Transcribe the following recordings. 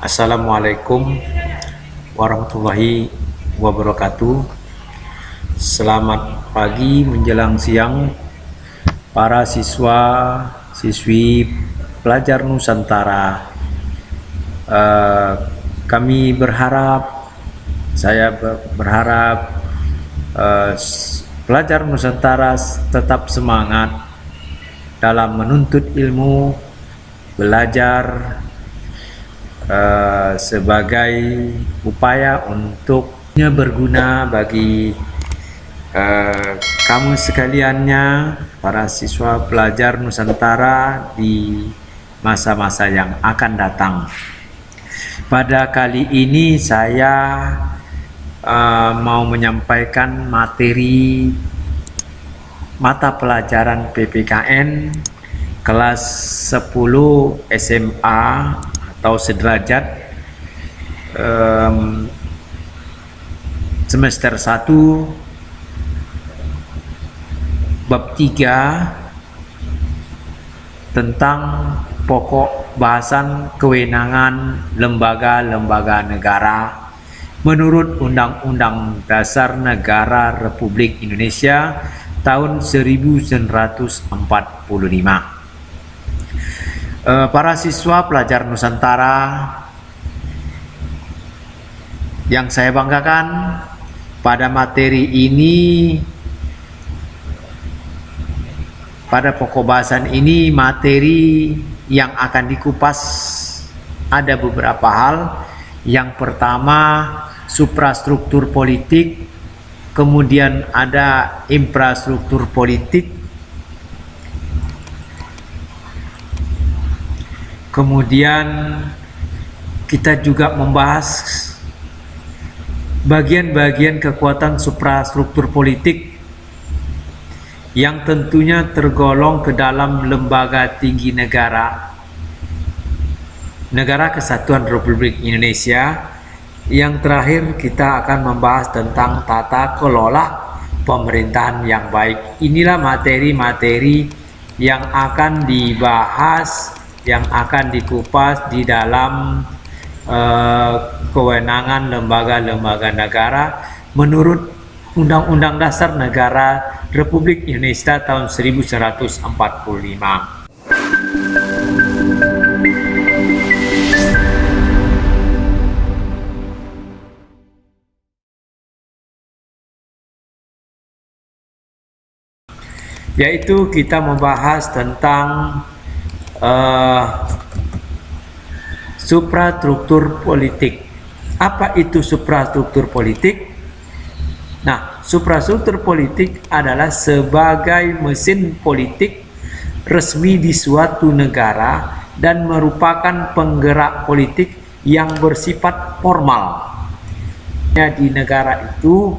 Assalamualaikum warahmatullahi wabarakatuh. Selamat pagi menjelang siang para siswa siswi pelajar Nusantara. Saya berharap pelajar Nusantara tetap semangat dalam menuntut ilmu, belajar sebagai upaya untuk berguna bagi kamu sekaliannya, para siswa pelajar Nusantara di masa-masa yang akan datang. Pada kali ini saya mau menyampaikan materi mata pelajaran PPKN kelas 10 SMA atau sederajat semester 1 bab 3 tentang pokok bahasan kewenangan lembaga-lembaga negara menurut Undang-Undang Dasar Negara Republik Indonesia tahun 1945. Para siswa pelajar Nusantara yang saya banggakan, pada materi ini, pada pokok bahasan ini, materi yang akan dikupas ada beberapa hal. Yang pertama, suprastruktur politik, kemudian ada infrastruktur politik, kemudian kita juga membahas bagian-bagian kekuatan suprastruktur politik yang tentunya tergolong ke dalam lembaga tinggi negara Kesatuan Republik Indonesia. Yang terakhir kita akan membahas tentang tata kelola pemerintahan yang baik. Inilah materi-materi yang akan dibahas, yang akan dikupas di dalam kewenangan lembaga-lembaga negara menurut Undang-Undang Dasar Negara Republik Indonesia tahun 1945. Yaitu kita membahas tentang suprastruktur politik. Apa itu suprastruktur politik? Nah, suprastruktur politik adalah sebagai mesin politik resmi di suatu negara dan merupakan penggerak politik yang bersifat formal. Di negara itu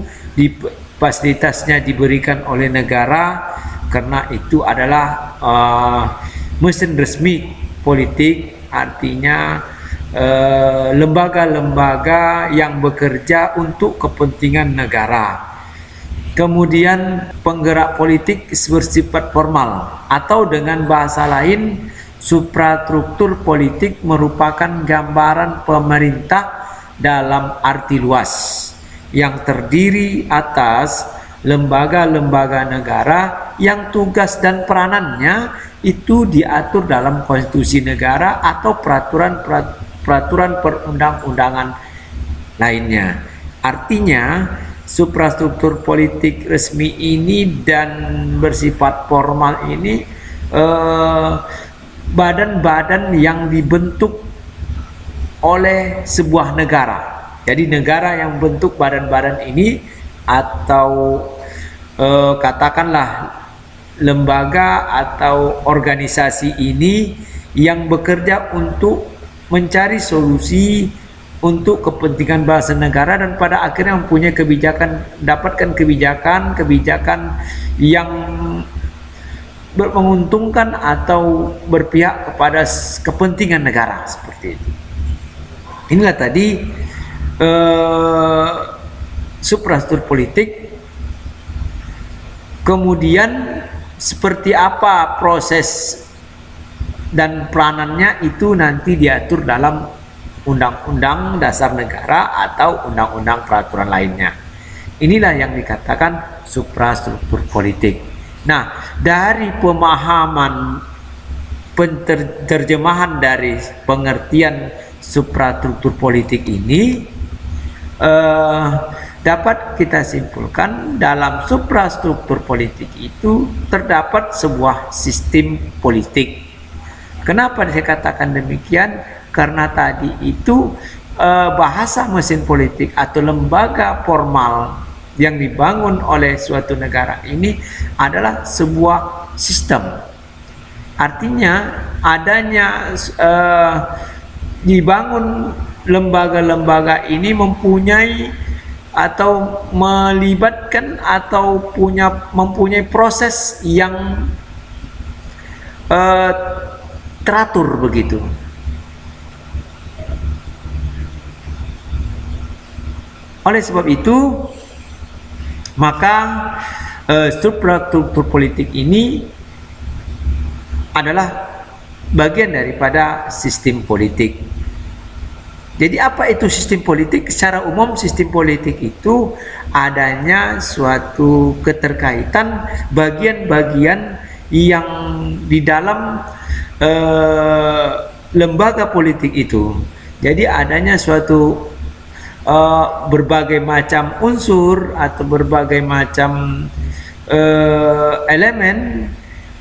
fasilitasnya diberikan oleh negara, karena itu adalah mesin resmi politik, artinya lembaga-lembaga yang bekerja untuk kepentingan negara. Kemudian penggerak politik bersifat formal, atau dengan bahasa lain, suprastruktur politik merupakan gambaran pemerintah dalam arti luas yang terdiri atas lembaga-lembaga negara yang tugas dan peranannya itu diatur dalam konstitusi negara atau peraturan perundang-undangan lainnya. Artinya, suprastruktur politik resmi ini dan bersifat formal ini badan-badan yang dibentuk oleh sebuah negara. Jadi negara yang bentuk badan-badan ini, atau katakanlah lembaga atau organisasi ini yang bekerja untuk mencari solusi untuk kepentingan bangsa negara dan pada akhirnya mempunyai dapatkan kebijakan yang menguntungkan atau berpihak kepada kepentingan negara seperti itu. Inilah tadi suprastruktur politik. Kemudian seperti apa proses dan peranannya itu nanti diatur dalam Undang-Undang Dasar Negara atau undang-undang peraturan lainnya. Inilah yang dikatakan suprastruktur politik. Nah, dari pemahaman terjemahan dari pengertian suprastruktur politik ini dapat kita simpulkan dalam suprastruktur politik itu terdapat sebuah sistem politik. Kenapa saya katakan demikian? Karena tadi itu bahasa mesin politik atau lembaga formal yang dibangun oleh suatu negara ini adalah sebuah sistem. Artinya adanya dibangun lembaga-lembaga ini mempunyai atau melibatkan atau mempunyai proses yang teratur begitu. Oleh sebab itu, maka struktur politik ini adalah bagian daripada sistem politik. Jadi apa itu sistem politik? Secara umum sistem politik itu adanya suatu keterkaitan bagian-bagian yang di dalam lembaga politik itu. Jadi adanya suatu berbagai macam unsur atau berbagai macam elemen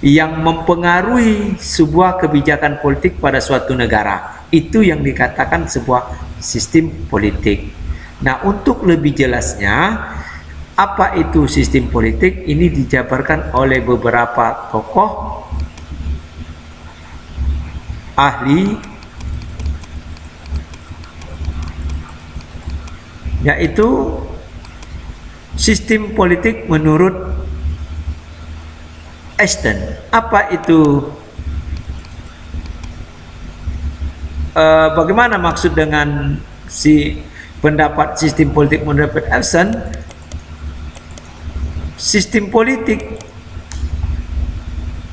yang mempengaruhi sebuah kebijakan politik pada suatu negara. Itu yang dikatakan sebuah sistem politik. Nah, untuk lebih jelasnya apa itu sistem politik ini dijabarkan oleh beberapa tokoh ahli, yaitu sistem politik menurut Ashton. Apa itu? Bagaimana maksud dengan si pendapat sistem politik menurut Ashton? Sistem politik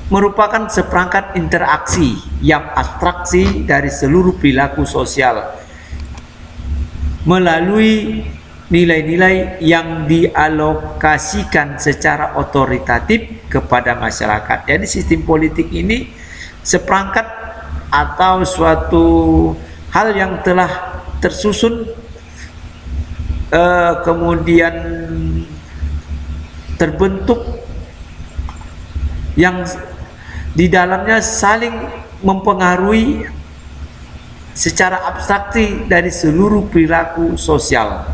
merupakan seperangkat interaksi yang abstraksi dari seluruh perilaku sosial melalui nilai-nilai yang dialokasikan secara otoritatif kepada masyarakat. Jadi sistem politik ini seperangkat atau suatu hal yang telah tersusun kemudian terbentuk yang di dalamnya saling mempengaruhi secara abstraksi dari seluruh perilaku sosial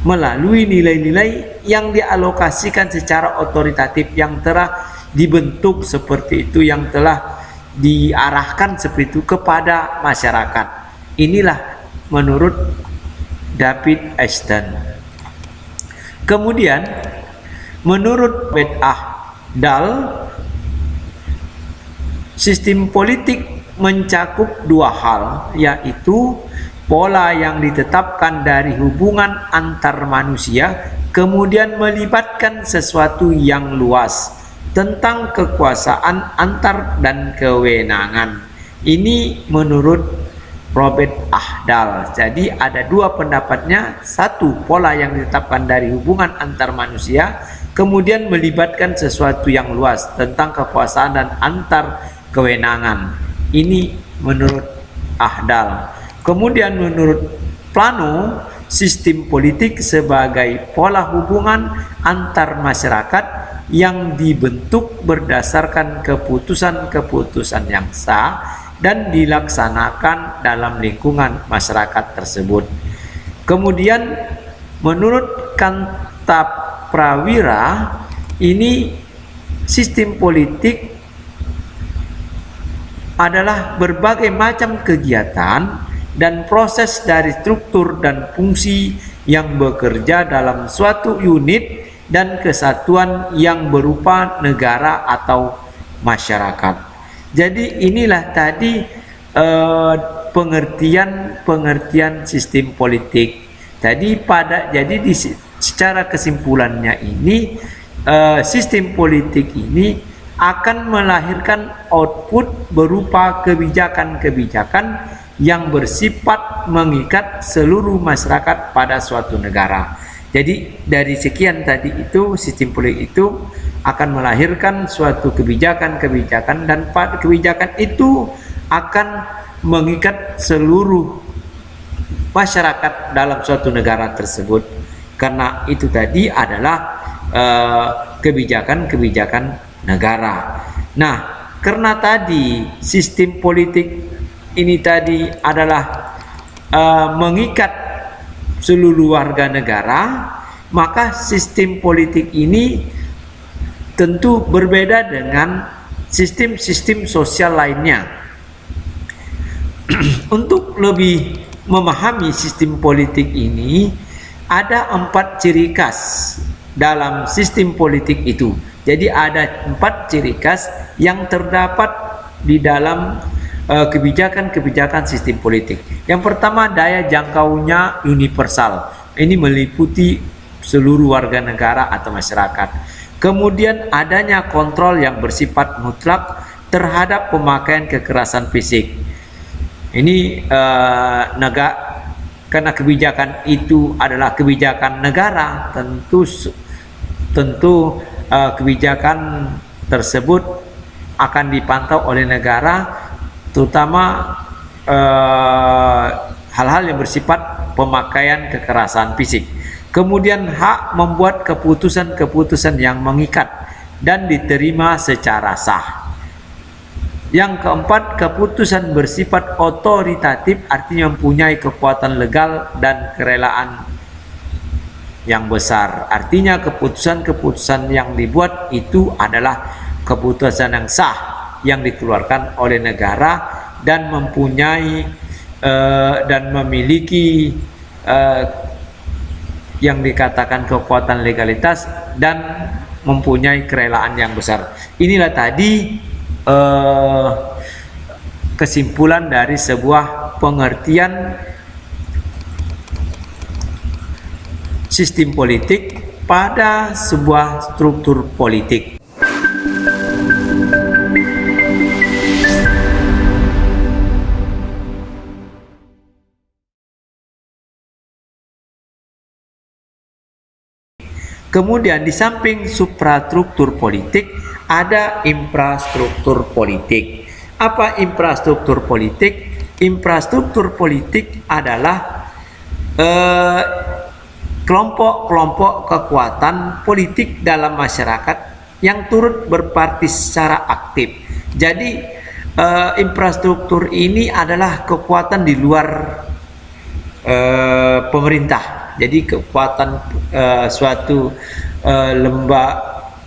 melalui nilai-nilai yang dialokasikan secara otoritatif yang telah dibentuk seperti itu, yang telah diarahkan seperti itu kepada masyarakat. Inilah menurut David Ashton. Kemudian menurut Robert Dahl, sistem politik mencakup dua hal, yaitu pola yang ditetapkan dari hubungan antar manusia, kemudian melibatkan sesuatu yang luas tentang kekuasaan antar dan kewenangan. Ini menurut Robert Dahl. Jadi ada dua pendapatnya. Satu, pola yang ditetapkan dari hubungan antar manusia, kemudian melibatkan sesuatu yang luas tentang kekuasaan dan antar kewenangan. Ini menurut Dahl. Kemudian menurut Plano, sistem politik sebagai pola hubungan antar masyarakat yang dibentuk berdasarkan keputusan-keputusan yang sah dan dilaksanakan dalam lingkungan masyarakat tersebut. Kemudian menurut Kanta Prawira, ini sistem politik adalah berbagai macam kegiatan dan proses dari struktur dan fungsi yang bekerja dalam suatu unit dan kesatuan yang berupa negara atau masyarakat. Jadi inilah tadi pengertian sistem politik. Jadi secara kesimpulannya ini sistem politik ini akan melahirkan output berupa kebijakan-kebijakan yang bersifat mengikat seluruh masyarakat pada suatu negara. Jadi dari sekian tadi itu, sistem politik itu akan melahirkan suatu kebijakan-kebijakan, dan kebijakan itu akan mengikat seluruh masyarakat dalam suatu negara tersebut. Karena itu tadi adalah kebijakan-kebijakan negara. Nah, karena tadi sistem politik ini tadi adalah mengikat seluruh warga negara, maka sistem politik ini tentu berbeda dengan sistem-sistem sosial lainnya. Untuk lebih memahami sistem politik ini, ada 4 ciri khas dalam sistem politik itu. Jadi ada 4 ciri khas yang terdapat di dalam kebijakan-kebijakan sistem politik. Yang pertama, daya jangkaunya universal. Ini meliputi seluruh warga negara atau masyarakat. Kemudian adanya kontrol yang bersifat mutlak terhadap pemakaian kekerasan fisik. Ini karena kebijakan itu adalah kebijakan negara, tentu kebijakan tersebut akan dipantau oleh negara, terutama hal-hal yang bersifat pemakaian kekerasan fisik. Kemudian hak membuat keputusan-keputusan yang mengikat dan diterima secara sah. Yang keempat, keputusan bersifat otoritatif, artinya mempunyai kekuatan legal dan kerelaan yang besar. Artinya keputusan-keputusan yang dibuat itu adalah keputusan yang sah yang dikeluarkan oleh negara dan mempunyai dan memiliki yang dikatakan kekuatan legalitas dan mempunyai kerelaan yang besar. Inilah tadi kesimpulan dari sebuah pengertian sistem politik pada sebuah struktur politik. Kemudian di samping suprastruktur politik ada infrastruktur politik. Apa infrastruktur politik? Infrastruktur politik adalah kelompok-kelompok kekuatan politik dalam masyarakat yang turut berpartisipasi secara aktif. Jadi infrastruktur ini adalah kekuatan di luar pemerintah. Jadi kekuatan suatu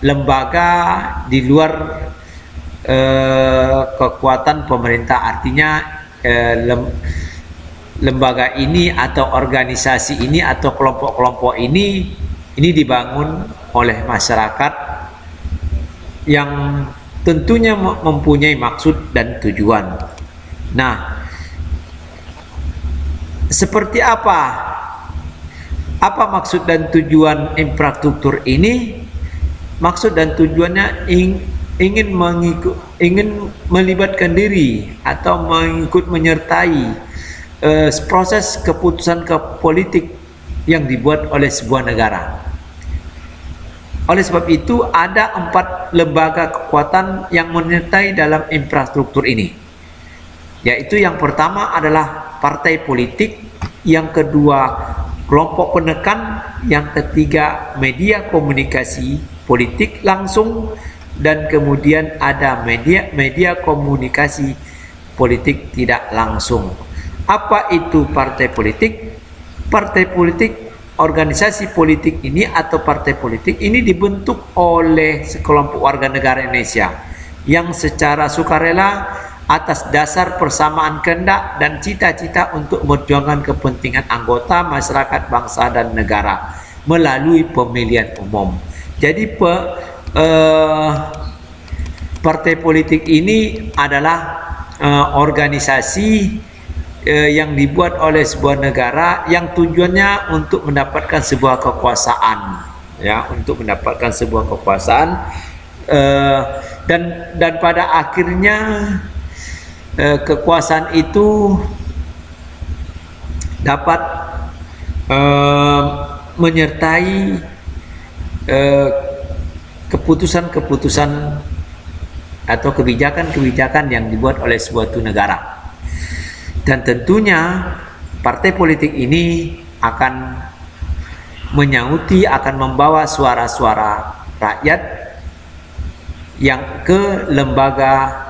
lembaga di luar kekuatan pemerintah. Artinya lembaga ini atau organisasi ini atau kelompok-kelompok ini dibangun oleh masyarakat yang tentunya mempunyai maksud dan tujuan. Nah, seperti apa maksud dan tujuan infrastruktur ini? Maksud dan tujuannya ingin melibatkan diri atau menyertai proses keputusan politik yang dibuat oleh sebuah negara. Oleh sebab itu ada 4 lembaga kekuatan yang menyertai dalam infrastruktur ini. Yaitu yang pertama adalah partai politik, yang kedua kelompok penekan, yang ketiga media komunikasi politik langsung, dan kemudian ada media komunikasi politik tidak langsung. Apa itu partai politik? Partai politik organisasi politik ini atau partai politik ini dibentuk oleh sekelompok warga negara Indonesia yang secara sukarela atas dasar persamaan kehendak dan cita-cita untuk memperjuangkan kepentingan anggota masyarakat, bangsa dan negara melalui pemilihan umum. Jadi partai politik ini adalah organisasi yang dibuat oleh sebuah negara yang tujuannya untuk mendapatkan sebuah kekuasaan, ya, untuk mendapatkan sebuah kekuasaan, dan pada akhirnya kekuasaan itu dapat menyertai keputusan-keputusan atau kebijakan-kebijakan yang dibuat oleh suatu negara. Dan tentunya partai politik ini akan menyauti, akan membawa suara-suara rakyat yang ke lembaga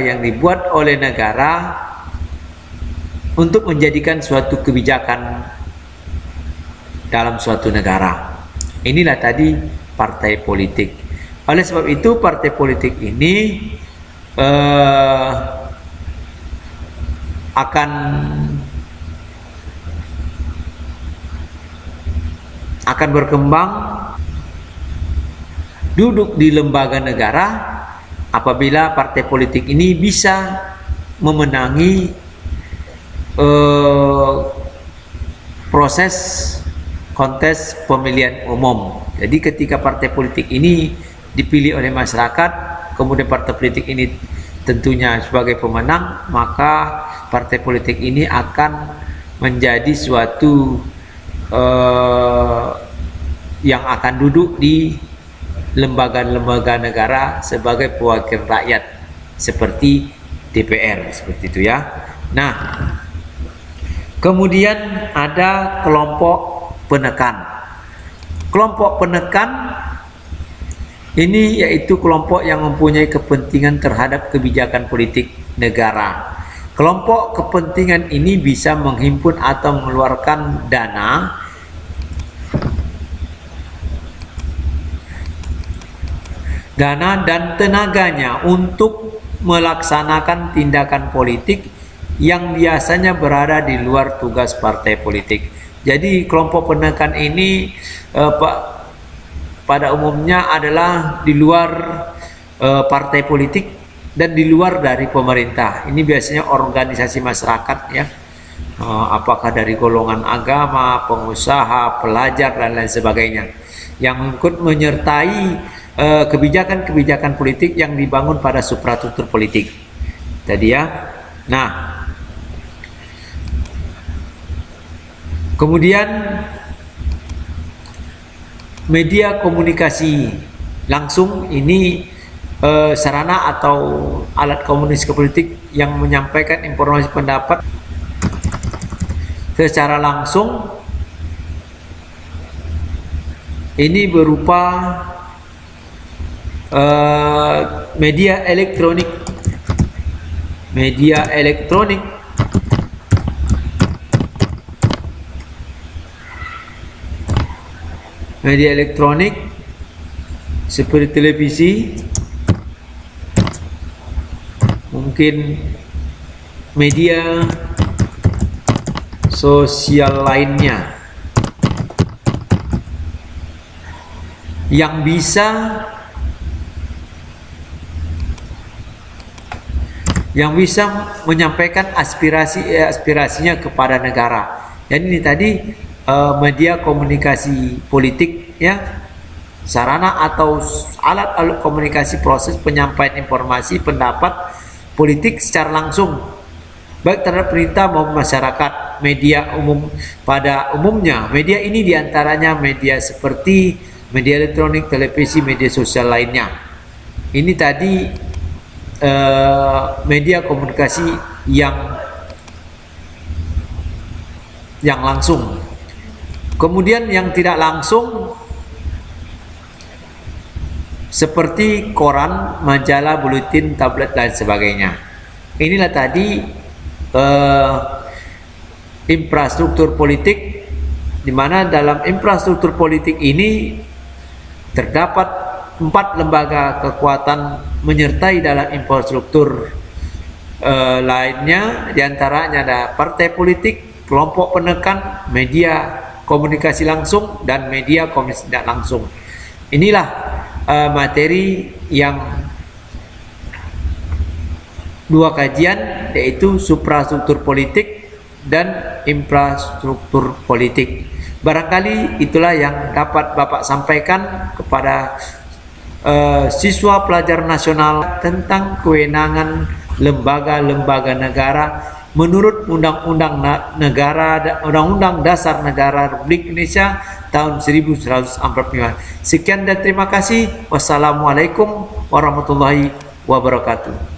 yang dibuat oleh negara untuk menjadikan suatu kebijakan dalam suatu negara. Inilah tadi partai politik. Oleh sebab itu partai politik ini akan berkembang, duduk di lembaga negara apabila partai politik ini bisa memenangi proses kontes pemilihan umum. Jadi ketika partai politik ini dipilih oleh masyarakat, kemudian partai politik ini tentunya sebagai pemenang, maka partai politik ini akan menjadi suatu yang akan duduk di lembaga-lembaga negara sebagai pewakil rakyat seperti DPR, seperti itu ya. Nah, kemudian ada kelompok penekan. Kelompok penekan ini yaitu kelompok yang mempunyai kepentingan terhadap kebijakan politik negara. Kelompok kepentingan ini bisa menghimpun atau mengeluarkan dana dan tenaganya untuk melaksanakan tindakan politik yang biasanya berada di luar tugas partai politik. Jadi kelompok penekan ini pada umumnya adalah di luar partai politik dan di luar dari pemerintah. Ini biasanya organisasi masyarakat ya, apakah dari golongan agama, pengusaha, pelajar dan lain sebagainya, yang ikut menyertai kebijakan-kebijakan politik yang dibangun pada suprastruktur politik tadi ya. Nah, kemudian media komunikasi langsung ini sarana atau alat komunikasi politik yang menyampaikan informasi pendapat secara langsung. Ini berupa media elektronik, seperti televisi, mungkin media sosial lainnya yang bisa menyampaikan aspirasinya kepada negara. Jadi ini tadi media komunikasi politik ya, sarana atau alat komunikasi proses penyampaian informasi pendapat politik secara langsung baik terhadap pemerintah maupun masyarakat. Media umum pada umumnya, media ini diantaranya media seperti media elektronik, televisi, media sosial lainnya. Ini tadi media komunikasi yang langsung. Kemudian yang tidak langsung seperti koran, majalah, buletin, tablet dan sebagainya. Inilah tadi infrastruktur politik di mana dalam infrastruktur politik ini terdapat 4 lembaga kekuatan menyertai dalam infrastruktur lainnya, diantaranya ada partai politik, kelompok penekan, media komunikasi langsung, dan media komunikasi tidak langsung. Inilah materi yang 2 kajian, yaitu suprastruktur politik dan infrastruktur politik. Barangkali itulah yang dapat Bapak sampaikan kepada siswa pelajar nasional tentang kewenangan lembaga-lembaga negara menurut Undang-Undang Negara, Undang-Undang Dasar Negara Republik Indonesia tahun 1945. Sekian dan terima kasih. Wassalamualaikum warahmatullahi wabarakatuh.